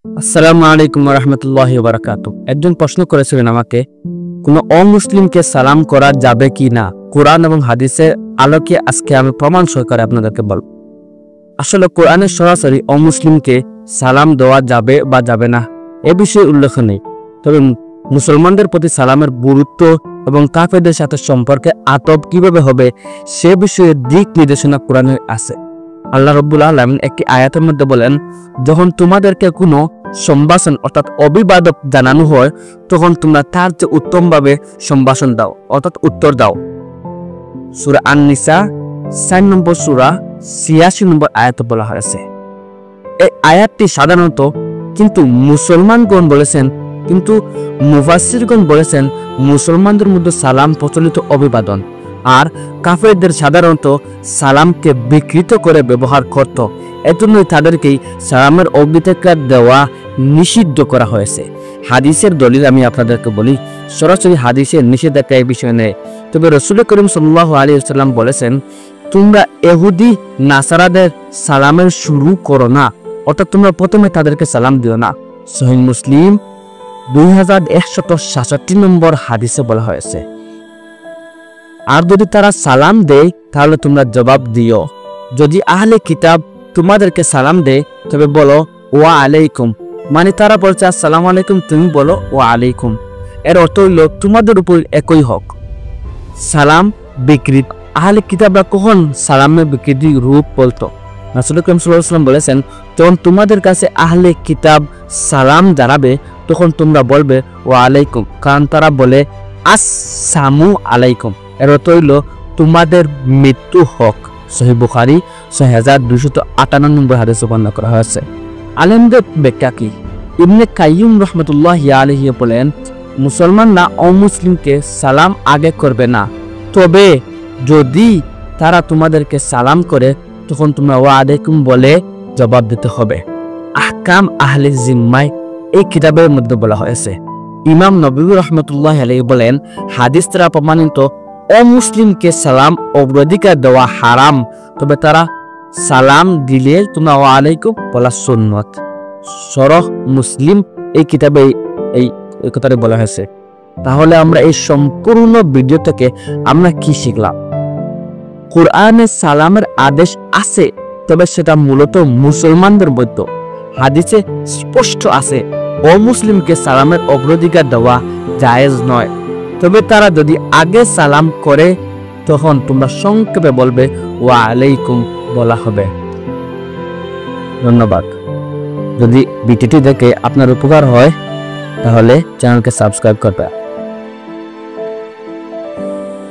আসসালামু আলাইকুম ওয়া রাহমাতুল্লাহি ওয়া বারাকাতুহু। একজন প্রশ্ন করেছিলেন আমাকে, কোন অমুসলিমকে সালাম করা যাবে কি না। কোরআন এবং হাদিসের আলোকে আজকে আমি প্রমাণ সহকারে আপনাদেরকে বলব। আসলে কোরআনে সরাসরি অমুসলিমকে সালাম দেওয়া যাবে বা যাবে না এ বিষয়ে উল্লেখ নেই। তবে মুসলমানদের প্রতি সালামের গুরুত্ব এবং কাফেরদের সাথে সম্পর্কে আতব কিভাবে হবে সে বিষয়ে দিক নির্দেশনা কোরআনে আছে। আল্লাহ রাব্বুল আলামিন একটি আয়াতের মধ্যে বলেন, যখন তোমাদেরকে কোনো সম্ভাষণ অর্থাৎ অভিবাদন জানানো হয় তখন তোমরা তার চেয়ে উত্তমভাবে সম্ভাষণ দাও অর্থাৎ উত্তর দাও। সূরা আন-নিসা 4 নম্বর সূরা 86 নম্বর আয়াতে বলা হয়েছে। এই আয়াতটি সাধারণত কিন্তু মুফাসসিরগণ বলেছেন মুসলমানদের মধ্যে সালাম প্রচলিত অভিবাদন, আর কাফেরদের সাধারণত সালামকে বিকৃত করে ব্যবহার করত। এজন্যই তাদেরকেই সালামের অগ্রাধিকার দেওয়া নিষিদ্ধ করা হয়েছে। হাদিসের দলিল আমি আপনাদেরকে বলি, সরাসরি হাদিসের নিষেধাজ্ঞা এই বিষয় নেই। তবে রাসূল করিম সাল্লাল্লাহু আলাইহি ওয়াসাল্লাম বলেছেন, তোমরা ইহুদি নাসারাদের সালামের শুরু করো না, অর্থাৎ তোমরা প্রথমে তাদেরকে সালাম দিও না। সহিহ মুসলিম 2167 নম্বর হাদিসে বলা হয়েছে। আর যদি তারা সালাম দেয় তাহলে তোমরা জবাব দিও। যদি আহলে কিতাব তোমাদেরকে সালাম দেয় তবে বলো ওয়া আলাইকুম, মানে তারা বলছে আসসালামু আলাইকুম, তুমি বলো ওয়া আলাইকুম। এর অর্থ হইল তোমাদের উপর একই হক। সালাম বিকৃত, আহলে কিতাবরা কখন সালামের বিকৃতি রূপ বলতো? রাসূল করিম সাল্লাল্লাহু আলাইহি ওয়াসাল্লাম বলেছেন, যখন তোমাদের কাছে আহলে কিতাব সালাম জানাবে তখন তোমরা বলবে ওয়া আলাইকুম, কারণ তারা বলে আসসালামু আলাইকুম। এর অর্থ হইল তোমাদের মৃত্যু হক। সহিহ বুখারী 6258 নম্বর হাদিসে বর্ণনা করা হয়েছে। আলেমদের ব্যাখ্যা কি? ইবনে কাইয়্যিম রাহমাতুল্লাহি আলাইহি বলেন, মুসলমানরা অমুসলিমকে সালাম আগে করবে না, তবে যদি তারা তোমাদেরকে সালাম করে তখন তোমরা ওয়া আলাইকুম বলে জবাব দিতে হবে। আহকাম আহলে জিম্মাহ এই কিতাবের মধ্যে বলা হয়েছে। ইমাম নববী রাহমাতুল্লাহি আলাইহি বলেন, হাদিস দ্বারা প্রমাণিত অমুসলিমকে সালাম অগ্রাধিকার দেওয়া হারাম, তবে তারা সালাম দিলে তোমরা ওয়া আলাইকুম বলা সুন্নত। সরহ মুসলিম এই কিতাবে এই কথাটি বলা হয়েছে। তাহলে আমরা এই সম্পূর্ণ ভিডিও থেকে আমরা কি শিখলাম? কোরআনে সালামের আদেশ আছে, তবে সেটা মূলত মুসলমানদের মধ্যে। হাদিসে স্পষ্ট আছে অমুসলিমকে সালামের অগ্রাধিকার দেওয়া জায়েজ নয়, তবে তারা যদি আগে সালাম করে তখন তোমরা সংক্ষেপে বলবে ওয়া আলাইকুম বলা হবে। ধন্যবাদ। যদি ভিডিওটি দেখে আপনার উপকার হয় তাহলে চ্যানেলকে সাবস্ক্রাইব করবে।